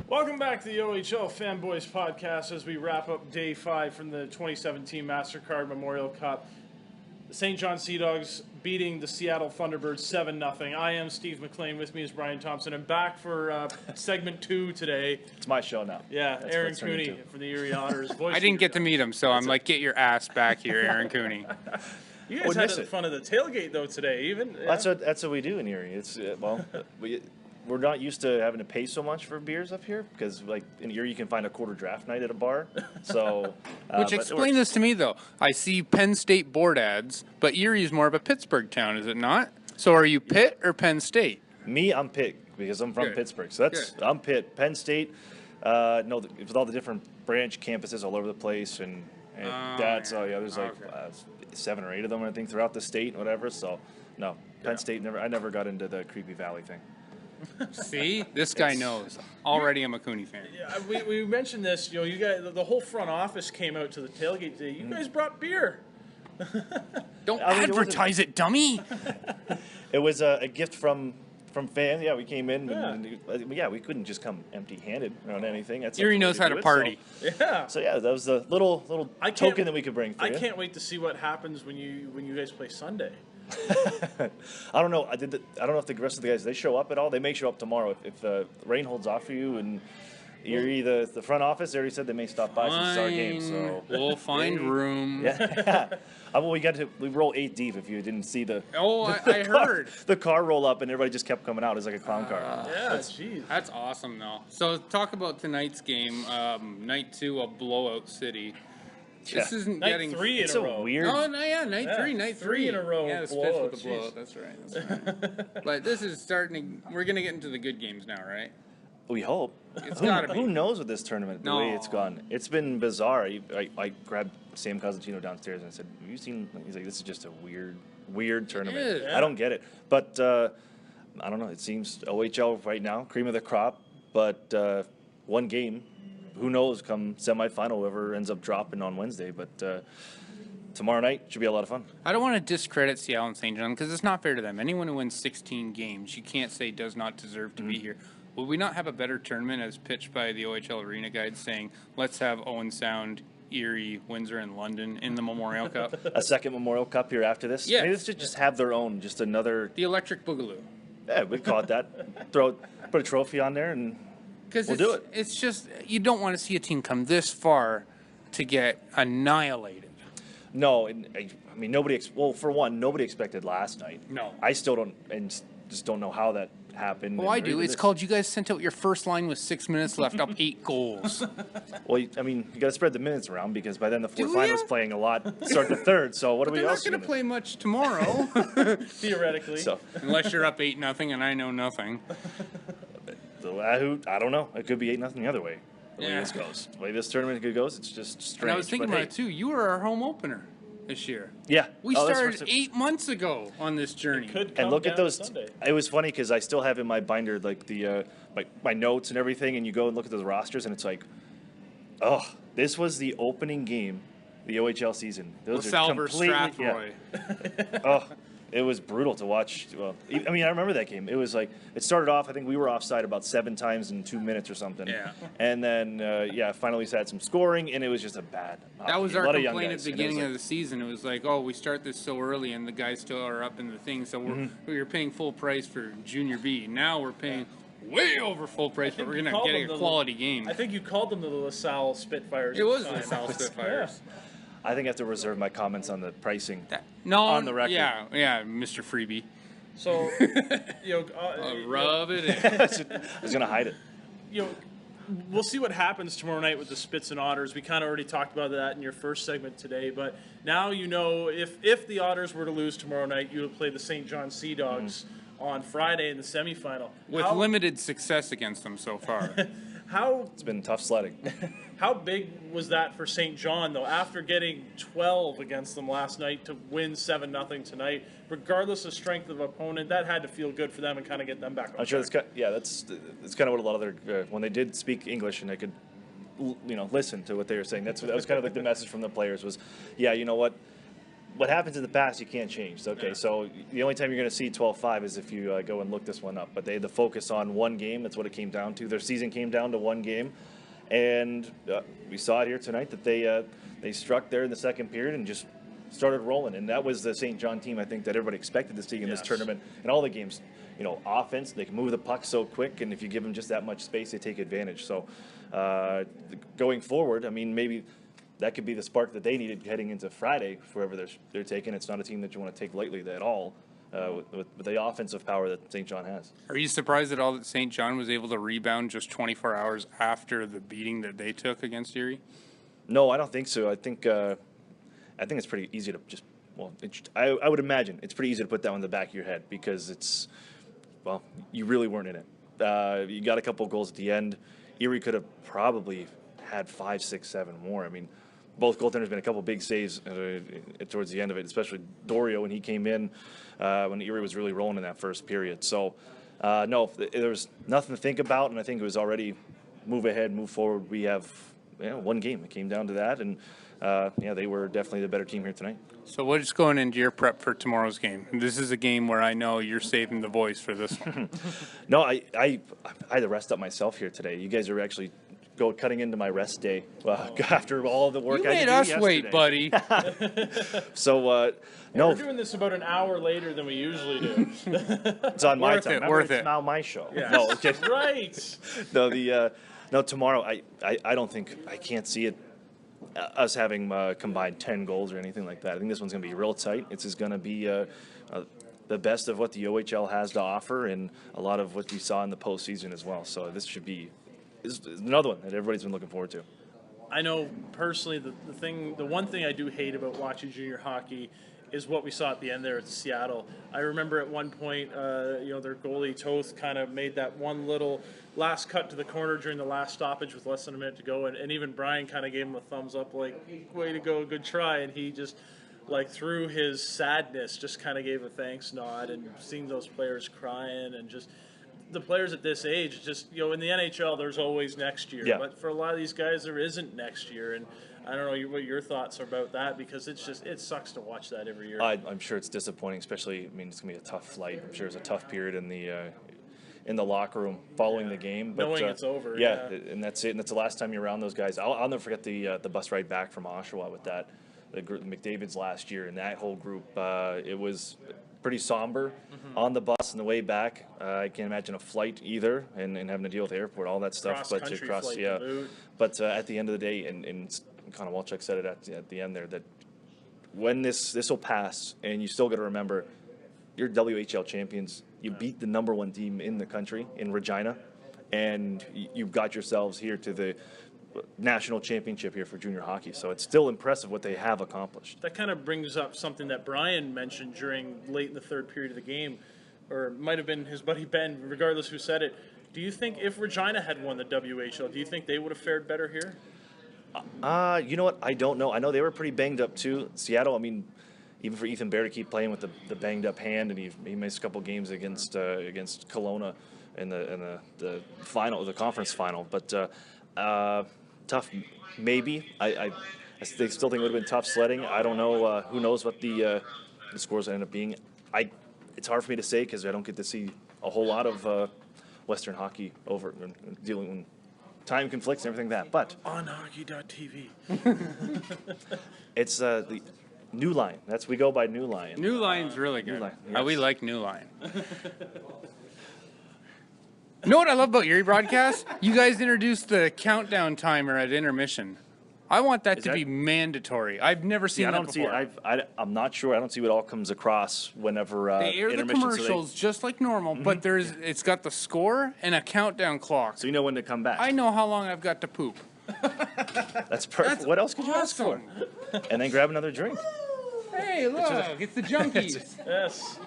Welcome back to the OHL Fanboys podcast as we wrap up Day 5 from the 2017 MasterCard Memorial Cup. The St. John Sea Dogs beating the Seattle Thunderbirds 7-0. I am Steve McLean. With me is Brian Thompson. I'm back for segment 2 today. It's my show now. Yeah, that's Aaron Cooney for the Erie Otters. I didn't get to meet him, so I'm like, get your ass back here, Aaron Cooney. You guys had the fun of the tailgate, though, today, even. Yeah. That's what we do in Erie. It's we're not used to having to pay so much for beers up here because, like, in Erie, you can find a quarter draft night at a bar. So, Which explain this to me, though. I see Penn State board ads, but Erie is more of a Pittsburgh town, is it not? So are you Pitt or Penn State? Me, I'm Pitt because I'm from Pittsburgh. So I'm Pitt. Penn State, no, with all the different branch campuses all over the place and there's like 7 or 8 of them, I think, throughout the state and whatever. So, no, Penn State, I never got into the Creepy Valley thing. See, this guy knows. Already, I'm a Cooney fan. Yeah, we mentioned this. You know, you guys, the whole front office came out to the tailgate today. You guys brought beer. Don't advertise it, dummy. It was a gift from fans. Yeah, we came in. And we couldn't just come empty-handed on anything. Erie knows how to party. So that was the little token that we could bring for you. I can't wait to see what happens when you guys play Sunday. I don't know. I don't know if the rest of the guys they show up at all. They may show up tomorrow if the rain holds off for you. And Erie, the front office already said they may stop by since it's our game. So we'll find room. Yeah. Well, we roll 8 deep. If you didn't see the I heard the car roll up and everybody just kept coming out. It's like a clown car. That's awesome though. So talk about tonight's game. Night 2, a blowout city. This isn't night 3 in a row. Weird. Oh, no, yeah, night 3 in a row. Yeah, it's fifth with the blowout. That's right. But this is starting to. We're gonna get into the good games now, right? We hope. It's gotta be. Who knows with this tournament the way it's gone? It's been bizarre. I grabbed Sam Cosentino downstairs and I said, "Have you seen?" He's like, "This is just a weird tournament. It is. I don't get it." But I don't know. It seems OHL right now, cream of the crop. But one game. Who knows, come semifinal, whoever ends up dropping on Wednesday. But tomorrow night should be a lot of fun. I don't want to discredit Seattle and St. John because it's not fair to them. Anyone who wins 16 games, you can't say does not deserve to be here. Will we not have a better tournament as pitched by the OHL Arena Guide saying, let's have Owen Sound, Erie, Windsor, and London in the Memorial Cup? A second Memorial Cup here after this? Yeah. Maybe this should just have their own, just another... The Electric Boogaloo. Yeah, we'd call it that. Put a trophy on there and... We'll do it. It's just, you don't want to see a team come this far to get annihilated. No, I mean, nobody expected last night. No. I still don't, and just don't know how that happened. Well, I do. It's called you guys sent out your first line with 6 minutes left, up 8 goals. Well, I mean, you got to spread the minutes around because by then the fourth line was playing a lot, start to third. So what are we else They're not going to play much tomorrow. Theoretically. So. Unless you're up 8-0 and I know nothing. I don't know. It could be 8-0 the other way. The way this goes. The way this tournament goes, it's just strange. And I was thinking about it too. You were our home opener this year. Yeah. We started 8 months ago on this journey. And look at those. It was funny because I still have in my binder like the my notes and everything, and you go and look at those rosters, and it's like, oh, this was the opening game, the OHL season. Those are completely. Strathroy. Yeah. Oh. It was brutal to watch. Well, I mean, I remember that game. It was like, it started off, I think we were offside about 7 times in 2 minutes or something. Yeah. And then, finally had some scoring, and it was just a bad hockey. That was our complaint at the beginning of the season. It was like, oh, we start this so early, and the guys still are up in the thing, so we were paying full price for Junior B. Now we're paying way over full price, but we're going to get a quality game. I think you called them the LaSalle Spitfires. It was the LaSalle Spitfires. Yeah. I think I have to reserve my comments on the pricing on the record. Yeah, Mr. Freebie. So, rub it in. I was going to hide it. We'll see what happens tomorrow night with the Spits and Otters. We kind of already talked about that in your first segment today, but now you know if the Otters were to lose tomorrow night, you would play the St. John Sea Dogs on Friday in the semifinal. With limited success against them so far. It's been tough sledding. How big was that for St. John, though, after getting 12 against them last night to win 7-0 tonight, regardless of strength of opponent? That had to feel good for them and kind of get them back on track. That's kind of what a lot of their when they did speak English and they could listen to what they were saying. That was kind of like the message from the players was, yeah, you know what, what happens in the past you can't change. Okay, so the only time you're going to see 12-5 is if you go and look this one up. But they had to focus on one game. That's what it came down to. Their season came down to one game, and we saw it here tonight that they struck there in the second period and just started rolling. And that was the St. John team I think that everybody expected to see in this tournament. In all the games, offense, they can move the puck so quick, and if you give them just that much space, they take advantage. So going forward, I mean, maybe that could be the spark that they needed heading into Friday, whoever they're taking. It's not a team that you want to take lightly at all with the offensive power that St. John has. Are you surprised at all that St. John was able to rebound just 24 hours after the beating that they took against Erie? No, I don't think so. I think it's pretty easy to just, I would imagine it's pretty easy to put that on the back of your head because you really weren't in it. You got a couple goals at the end. Erie could have probably had 5, 6, 7 more. I mean, both goaltenders made a couple big saves towards the end of it, especially Dorio when he came in when Erie was really rolling in that first period. So, no, there was nothing to think about, and I think it was already move ahead, move forward. We have one game. It came down to that, and they were definitely the better team here tonight. So what's going into your prep for tomorrow's game? And this is a game where I know you're saving the voice for this one. No, I had to rest up myself here today. You guys are actually cutting into my rest day after all the work I did yesterday. You made us wait, buddy. So, no. We're doing this about an hour later than we usually do. It's on my time. It's now my show. Yeah. No, okay. Right. No, tomorrow I don't think I can't see it. Us having combined 10 goals or anything like that. I think this one's going to be real tight. It's going to be the best of what the OHL has to offer and a lot of what we saw in the postseason as well. So this should be another one that everybody's been looking forward to. I know personally the one thing I do hate about watching junior hockey is what we saw at the end there at Seattle. I remember at one point, their goalie Toth kind of made that one little last cut to the corner during the last stoppage with less than a minute to go, and even Brian kind of gave him a thumbs up, like, way to go, good try, and he just, through his sadness, just kind of gave a thanks nod, and seeing those players crying, and just the players at this age, just, in the NHL, there's always next year, but for a lot of these guys, there isn't next year, and I don't know what your thoughts are about that, because it sucks to watch that every year. I'm sure it's disappointing, especially, it's going to be a tough flight. I'm sure it's a tough period in the locker room following the game. But, knowing it's over. Yeah, and that's it. And that's the last time you're around those guys. I'll never forget the bus ride back from Oshawa with the group, McDavid's last year, and that whole group. It was pretty somber on the bus on the way back. I can't imagine a flight either, and having to deal with the airport, all that stuff. But at the end of the day, and Connor Walchuk said it at the end there, that when this will pass, and you still got to remember, you're WHL champions. You beat the number one team in the country in Regina, and you've got yourselves here to the national championship here for junior hockey. So it's still impressive what they have accomplished. That kind of brings up something that Brian mentioned during late in the third period of the game, or it might have been his buddy Ben, regardless who said it. Do you think if Regina had won the WHL, do you think they would have fared better here? You know what? I don't know. I know they were pretty banged up too. Seattle, even for Ethan Bear to keep playing with the banged up hand, and he missed a couple games against Kelowna in the final, the conference final. But tough, maybe. I still think it would have been tough sledding. I don't know. Who knows what the scores end up being? It's hard for me to say because I don't get to see a whole lot of Western hockey over dealing with time conflicts and everything like that. But on hockey.tv, it's the New Line. We go by New Line. New Line's really good. New Line, yes. We like New Line. You know what I love about Erie broadcast? You guys introduced the countdown timer at intermission. I want that to be mandatory. I've never seen that before. I'm not sure. I don't see what all comes across whenever they air the commercials just like normal, but it's got the score and a countdown clock. So you know when to come back. I know how long I've got to poop. That's perfect. What else could you ask for? And then grab another drink. Hey, look, it's the Junkies. Yes.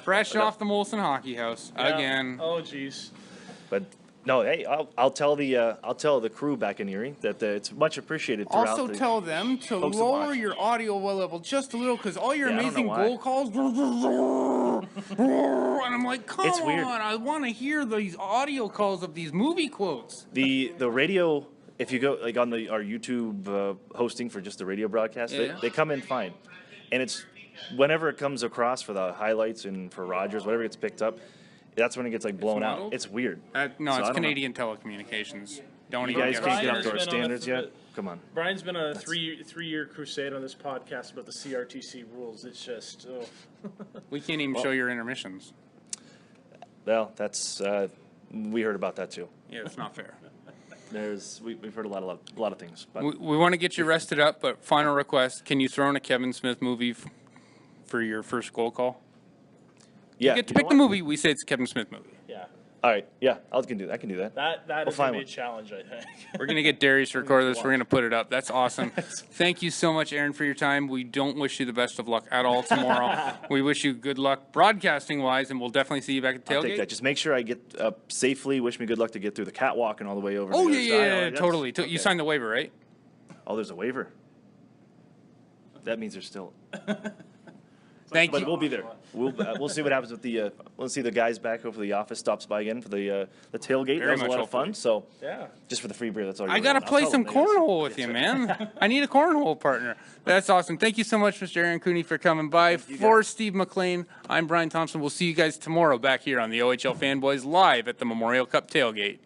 Fresh off the Molson Hockey House again. Oh, jeez. But no, hey, I'll tell the crew back in Erie that it's much appreciated throughout. Also, tell them to lower your audio level just a little because all your amazing goal calls. And I'm like, come on! I want to hear these audio calls of these movie quotes. The radio. If you go on our YouTube hosting for just the radio broadcast, they come in fine. and it's whenever it comes across for the highlights and for Rogers, whatever gets picked up, that's when it gets like blown out. It's weird. No, it's Canadian Telecommunications. Don't You even guys get can't get us up to our started. standards yet? Come on. Brian's been on a three-year crusade on this podcast about the CRTC rules. It's just, We can't even show your intermissions. Well, that's we heard about that too. Yeah, it's not fair. We've heard a lot of things. But We want to get you rested up, but final request: can you throw in a Kevin Smith movie for your first goal call? yeah, You get to pick the movie. We say it's a Kevin Smith movie. yeah. All right, yeah, I can do that. I can do that. That We'll is going find to be a one. challenge, I think. We're going to get Darius to record this. We're going to put it up. That's awesome. Thank you so much, Aaron, for your time. We don't wish you the best of luck at all tomorrow. We wish you good luck broadcasting-wise, and we'll definitely see you back at the I'll take tailgate. that. Just make sure I get safely. Wish me good luck to get through the catwalk and all the way over. Oh, to the yeah, other yeah, side. yeah, That's- totally. okay. You signed the waiver, right? Oh, there's a waiver. That means there's still. Thank But you. we'll be there. We'll see what happens with the. We'll see the guys back. Hopefully, the office stops by again for the tailgate. Very That was a much lot of fun. hopefully. So Yeah. just for the free beer, that's all. You I really got to want. I'll play tell some them, I guess. cornhole with you, man. I need a cornhole partner. That's awesome. Thank you so much, Mr. Aaron Cooney, for coming by. For Steve McLean, I'm Brian Thompson. We'll see you guys tomorrow back here on the OHL Fanboys live at the Memorial Cup tailgate.